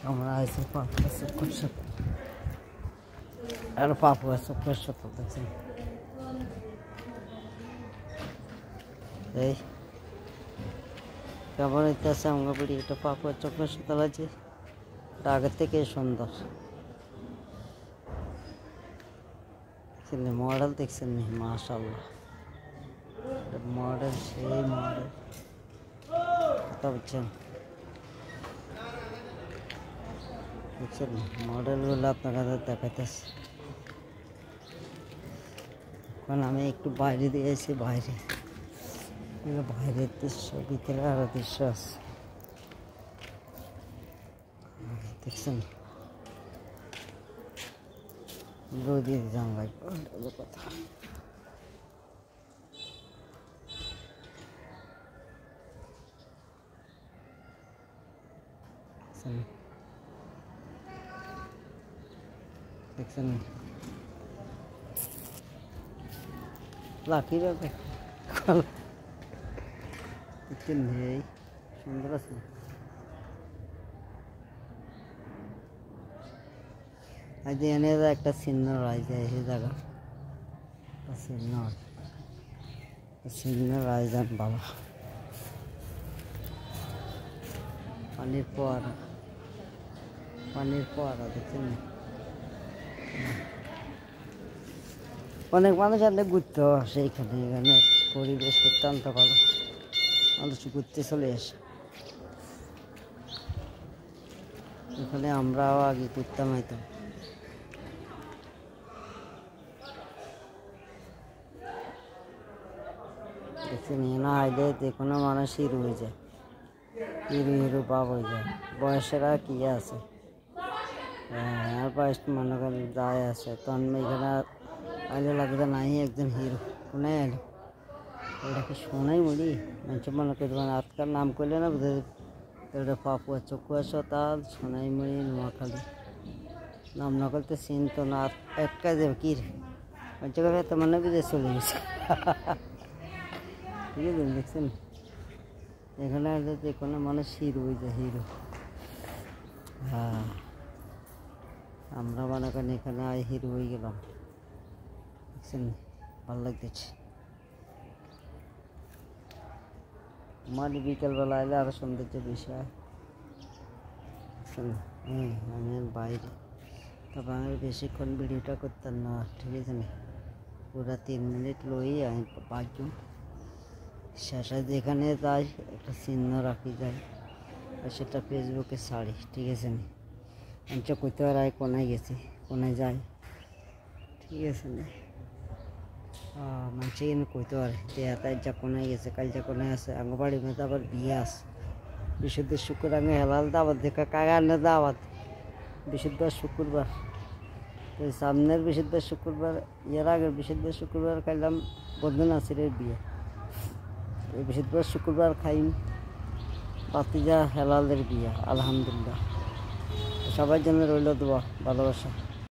আমরা আছি পাপুয়া চক্কর সাথে আর পাপুয়া চক্কর সাথে দেখছেন এই কেমন হইতেছে আমার বাড়ি এটা পাপুয়া চক্কর সাথে আছে এটা আগের থেকে সুন্দর মডেল দেখছেন নি মাশাআল্লাহ মডেল সেই মডেল কথা বুঝছেন বুঝছেন মডেলগুলো আপনারা দেখাইতেছে এখন আমি একটু বাইরে দিয়েছি বাইরে বাইরের দৃশ্য ভিতরে আরো দৃশ্য আছে দেখছেন রোদে যান ভাই কথা দেখছেন লাঠি দেখছেন এই সুন্দর আছে আজ এনে একটা চিহ্ন রয়েছে এই জায়গা চিহ্ন রায়জান বাবা পানির ফোয়ারা দেখছেন অনেক মানুষ আসলে ঘুরতে আসে এখানে পরিবেশ অত্যন্ত ভালো মানুষ ঘুরতে চলে আসে এখানে আমরাও আগে ঘুরতাম হয়তো দেখছেন না আইলে যে কোনো মানুষ হিরো হয়ে যায় হিরো বাপ হয়ে যায় বয়সেরা কি আছে আর বয়স মনে করেন যায় আছে তখন এখানে আইলে লাগবে নাই একজন হিরো কোনে এলো এটা কি শোনাই মুড়ি মানুষ মনে করবেন আজকাল নাম করলে না এটা পাপুয়া চকুয়া সতাল সোনাই মুড়ি নোয়াখালী নাম না করতে চিনতো না একটা দেবে কি মানুষ কথা তো মনে বিদেশ চলে গেছে ঠিক আছে দেখছেন এখানে আসলে যে কোনো মানুষ হিরো হয়ে যায় হিরো হ্যাঁ আমরা মনে করেন এখানে আই হিরো হয়ে গেলাম দেখছেন ভালো লাগতেছে আমার বিকেলবেলা এলে আরো সৌন্দর্য বেশি হয় আমি বাইরে তবে আমি বেশিক্ষণ ভিডিওটা করতাম না ঠিক আছে না পুরা 3 মিনিট লই আমি পাঁচজন শেষে যেখানে যাই একটা চিহ্ন রাখি যায় আর সেটা ফেসবুকে ছাড়ি ঠিক আছে না আমি করতে পারি কোনায় গেছি কোনায় যাই ঠিক আছে না মানুষ কিন্তু কইতে পারে যে তাই যা কোনায় গেছে কাল যা কোনায় আছে আঙ্গবাড়ির মধ্যে আবার বিয়ে আছে বিশুদ্ধ শুক্র আগে হেলাল দাওয়াত দেখা কাগানে দাওয়াত বিশুদ্ধ শুক্রবার তো সামনের বিশুদ্ধ শুক্রবার এর আগের বিশুদ্ধ শুক্রবার খাইলাম বন্ধু নাসিরের বিয়ে এই বৃহস্পতিবার শুক্রবার খাইম বাতিজা হেলালের বিয়ে আলহামদুলিল্লাহ সবার জন্য রইল দোয়া ভালোবাসা